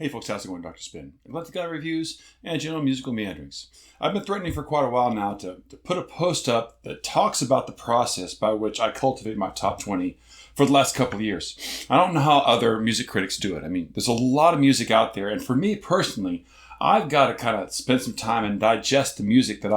Hey folks, how's it going? Dr. Spin. Eclectic Guy Reviews and general musical meanderings. I've been threatening for quite a while now to put a post up that talks about the process by which I cultivate my top 20 for the last couple of years. I don't know how other music critics do it. I mean, there's a lot of music out there, and for me personally, I've got to kind of spend some time and digest the music that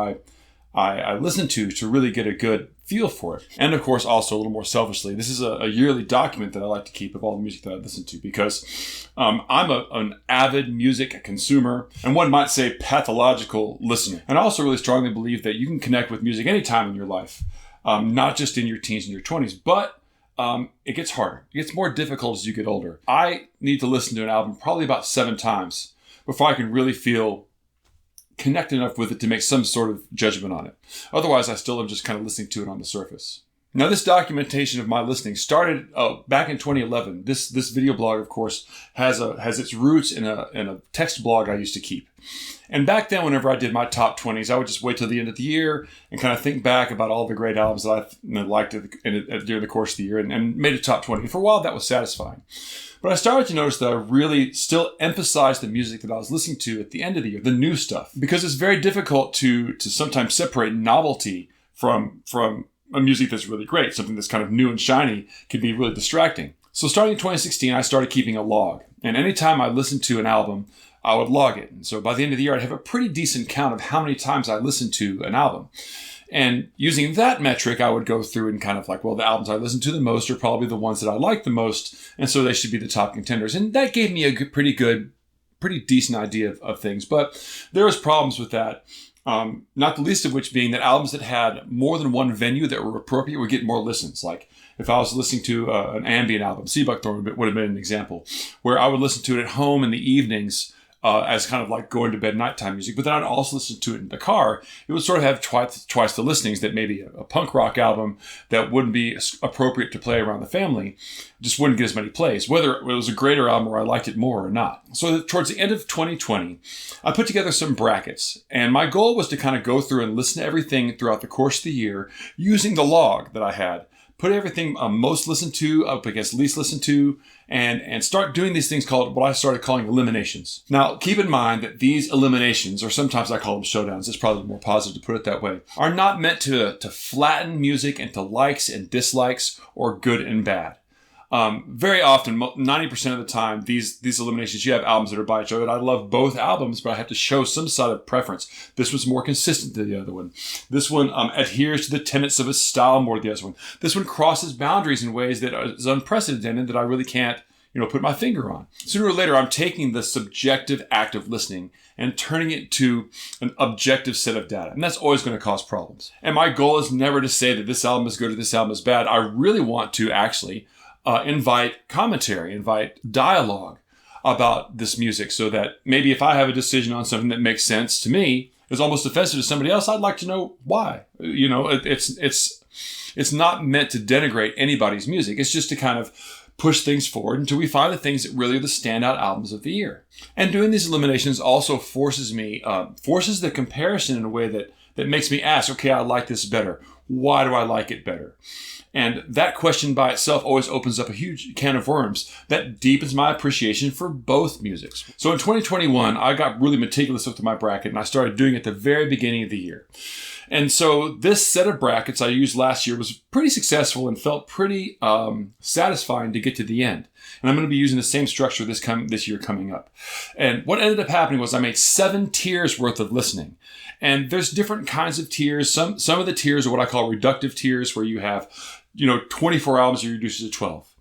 I listen to really get a good feel for it. And of course, also a little more selfishly, this is a yearly document that I like to keep of all the music that I listen to because I'm an avid music consumer and one might say pathological listener. And I also really strongly believe that you can connect with music anytime in your life, not just in your teens and your 20s, but it gets harder. It gets more difficult as you get older. I need to listen to an album probably about 7 times before I can really feel connect enough with it to make some sort of judgment on it. Otherwise, I still am just kind of listening to it on the surface. Now, this documentation of my listening started back in 2011. This video blog, of course, has its roots in a text blog I used to keep. And back then, whenever I did my top 20s, I would just wait till the end of the year and kind of think back about all the great albums that I liked during the course of the year and made a top 20. And for a while, that was satisfying. But I started to notice that I really still emphasized the music that I was listening to at the end of the year, the new stuff, because it's very difficult to sometimes separate novelty from a music that's really great. Something that's kind of new and shiny can be really distracting. So starting in 2016, I started keeping a log. And anytime I listened to an album, I would log it. And so by the end of the year, I'd have a pretty decent count of how many times I listened to an album. And using that metric, I would go through and kind of like, well, the albums I listen to the most are probably the ones that I like the most. And so they should be the top contenders. And that gave me a pretty decent idea of things. But there was problems with that. Not the least of which being that albums that had more than one venue that were appropriate would get more listens. Like if I was listening to an ambient album, Seabuckthorn would have been an example, where I would listen to it at home in the evenings as kind of like going to bed nighttime music. But then I'd also listen to it in the car. It would sort of have twice the listenings that maybe a punk rock album that wouldn't be appropriate to play around the family just wouldn't get as many plays, whether it was a greater album or I liked it more or not. So towards the end of 2020, I put together some brackets. And my goal was to kind of go through and listen to everything throughout the course of the year using the log that I had. Put everything most listened to up against least listened to, and start doing these things called what I started calling eliminations. Now, keep in mind that these eliminations, or sometimes I call them showdowns, it's probably more positive to put it that way, are not meant to flatten music into likes and dislikes or good and bad. Very often, 90% of the time, these eliminations, you have albums that are by each other. I love both albums, but I have to show some sort of preference. This one's more consistent than the other one. This one adheres to the tenets of a style more than the other one. This one crosses boundaries in ways that is unprecedented that I really can't, put my finger on. Sooner or later, I'm taking the subjective act of listening and turning it to an objective set of data. And that's always going to cause problems. And my goal is never to say that this album is good or this album is bad. I really want to actually invite commentary, invite dialogue about this music so that maybe if I have a decision on something that makes sense to me, is almost offensive to somebody else, I'd like to know why. It's not meant to denigrate anybody's music. It's just to kind of push things forward until we find the things that really are the standout albums of the year. And doing these eliminations also forces the comparison in a way that makes me ask, okay, I like this better. Why do I like it better? And that question by itself always opens up a huge can of worms that deepens my appreciation for both musics. So in 2021, I got really meticulous with my bracket and I started doing it at the very beginning of the year. And so this set of brackets I used last year was pretty successful and felt pretty satisfying to get to the end. And I'm going to be using the same structure this year coming up. And what ended up happening was I made 7 tiers worth of listening. And there's different kinds of tiers. Some of the tiers are what I call reductive tiers, where you have 24 albums, you reduce it to 12.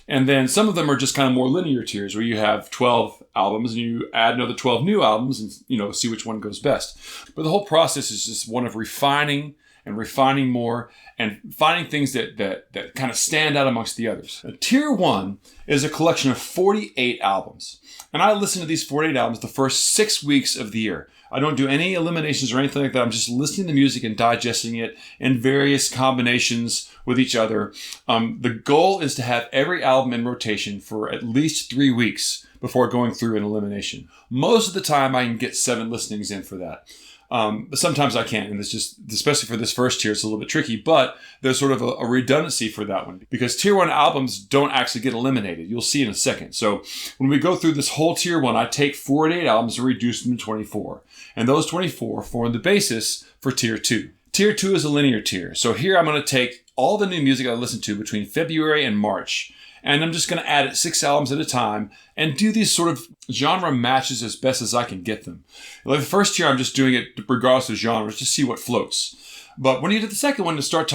And then some of them are just kind of more linear tiers where you have 12 albums and you add another 12 new albums and, see which one goes best. But the whole process is just one of refining more and finding things that kind of stand out amongst the others. Now, tier 1 is a collection of 48 albums. And I listen to these 48 albums the first 6 weeks of the year. I don't do any eliminations or anything like that. I'm just listening to music and digesting it in various combinations with each other. The goal is to have every album in rotation for at least 3 weeks before going through an elimination. Most of the time, I can get 7 listenings in for that. But sometimes I can't, and it's just, especially for this first tier, it's a little bit tricky, but there's sort of a redundancy for that one because tier 1 albums don't actually get eliminated. You'll see in a second. So when we go through this whole tier 1, I take 48 albums and reduce them to 24. And those 24 form the basis for tier 2. Tier 2 is a linear tier. So here I'm going to take all the new music I listened to between February and March, and I'm just going to add it 6 albums at a time and do these sort of genre matches as best as I can get them. Like the first tier, I'm just doing it regardless of genres to see what floats. But when you do the second one, to start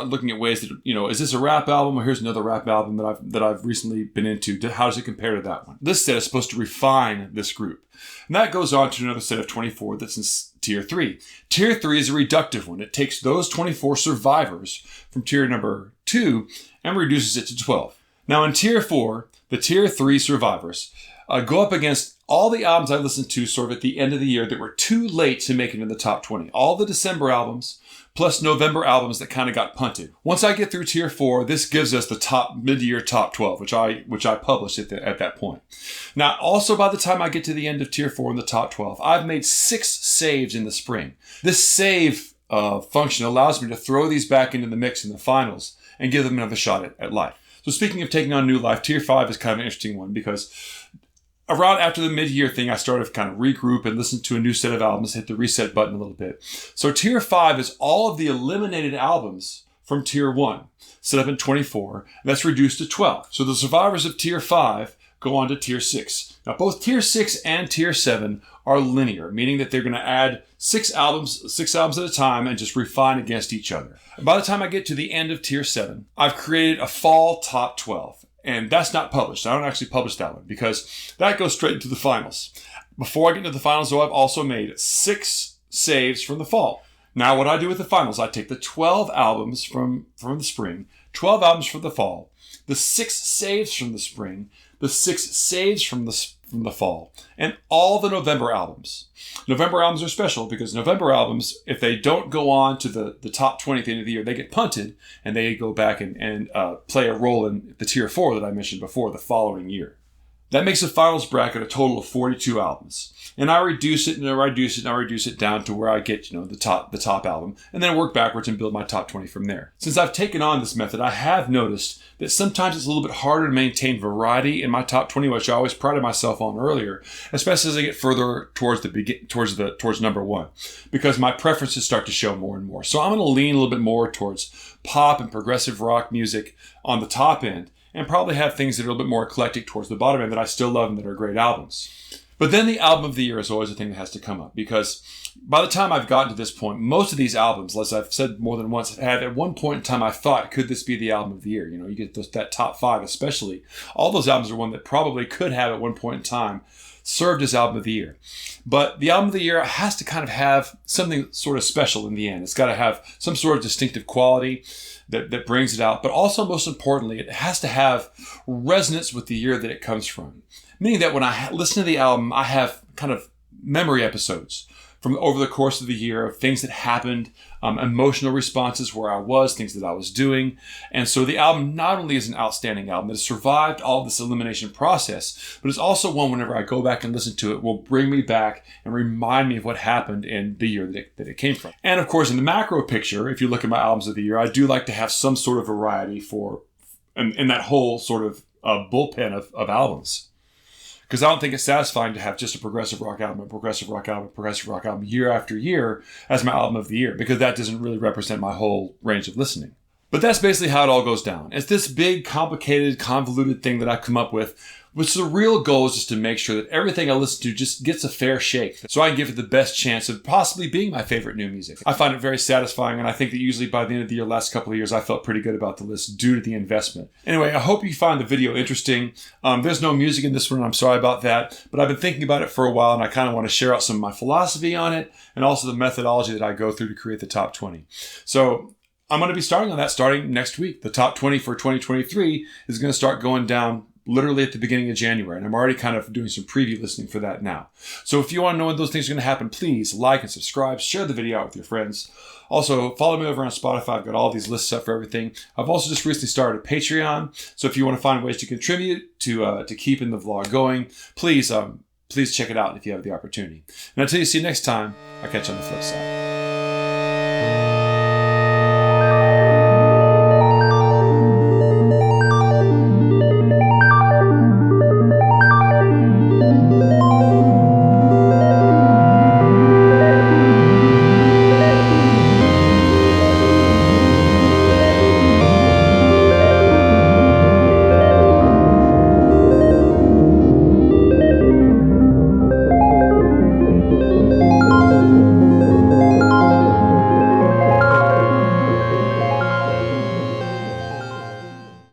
looking at ways that, is this a rap album, or here's another rap album that I've recently been into? How does it compare to that one? This set is supposed to refine this group. And that goes on to another set of 24 that's in tier 3. Tier 3 is a reductive one. It takes those 24 survivors from tier number 2 and reduces it to 12. Now in tier 4, the tier 3 survivors go up against all the albums I listened to sort of at the end of the year that were too late to make it in the top 20. All the December albums, plus November albums that kind of got punted. Once I get through tier 4, this gives us the top mid-year top 12, which I published at that point. Now, also by the time I get to the end of tier 4 in the top 12, I've made 6 saves in the spring. This save function allows me to throw these back into the mix in the finals and give them another shot at life. So speaking of taking on new life, tier 5 is kind of an interesting one because around after the mid-year thing, I started to kind of regroup and listen to a new set of albums, hit the reset button a little bit. So tier 5 is all of the eliminated albums from tier 1, set up in 24, and that's reduced to 12. So the survivors of tier 5 go on to tier 6. Now both tier 6 and tier 7 are linear, meaning that they're going to add 6 albums at a time and just refine against each other. And by the time I get to the end of tier 7, I've created a fall top 12. And that's not published. I don't actually publish that one because that goes straight into the finals. Before I get into the finals, though, I've also made 6 saves from the fall. Now, what I do with the finals, I take the 12 albums from the spring, 12 albums from the fall, the 6 saves from the spring, the 6 saves from the fall, and all the November albums. November albums are special because November albums, if they don't go on to the top 20 at the end of the year, they get punted and they go back and play a role in the tier 4 that I mentioned before the following year. That makes the finals bracket a total of 42 albums. And I reduce it and I reduce it and I reduce it down to where I get, the top album, and then work backwards and build my top 20 from there. Since I've taken on this method, I have noticed that sometimes it's a little bit harder to maintain variety in my top 20, which I always prided myself on earlier, especially as I get further towards number 1, because my preferences start to show more and more. So I'm going to lean a little bit more towards pop and progressive rock music on the top end, and probably have things that are a little bit more eclectic towards the bottom end that I still love and that are great albums. But then the album of the year is always a thing that has to come up because by the time I've gotten to this point, most of these albums, as I've said more than once, have at one point in time I thought, could this be the album of the year? You get that top 5 especially. All those albums are one that probably could have at one point in time served as album of the year. But the album of the year has to kind of have something sort of special in the end. It's got to have some sort of distinctive quality that brings it out. But also, most importantly, it has to have resonance with the year that it comes from. Meaning that when I listen to the album, I have kind of memory episodes from over the course of the year of things that happened, emotional responses where I was, things that I was doing. And so the album not only is an outstanding album that has survived all this elimination process, but it's also one whenever I go back and listen to it will bring me back and remind me of what happened in the year that it came from. And of course, in the macro picture, if you look at my albums of the year, I do like to have some sort of variety in that whole sort of bullpen of albums. Because I don't think it's satisfying to have just a progressive rock album, year after year as my album of the year, because that doesn't really represent my whole range of listening. But that's basically how it all goes down. It's this big, complicated, convoluted thing that I've come up with, which the real goal is just to make sure that everything I listen to just gets a fair shake, so I can give it the best chance of possibly being my favorite new music. I find it very satisfying, and I think that usually by the end of the year, last couple of years, I felt pretty good about the list due to the investment. Anyway, I hope you find the video interesting. There's no music in this one, I'm sorry about that, but I've been thinking about it for a while, and I kind of want to share out some of my philosophy on it, and also the methodology that I go through to create the top 20. So I'm going to be starting on that starting next week. The top 20 for 2023 is going to start going down literally at the beginning of January. And I'm already kind of doing some preview listening for that now. So if you want to know when those things are going to happen, please like and subscribe, share the video out with your friends. Also, follow me over on Spotify. I've got all these lists up for everything. I've also just recently started a Patreon. So if you want to find ways to contribute to keeping the vlog going, please please check it out if you have the opportunity. And until you see you next time, I'll catch you on the flip side.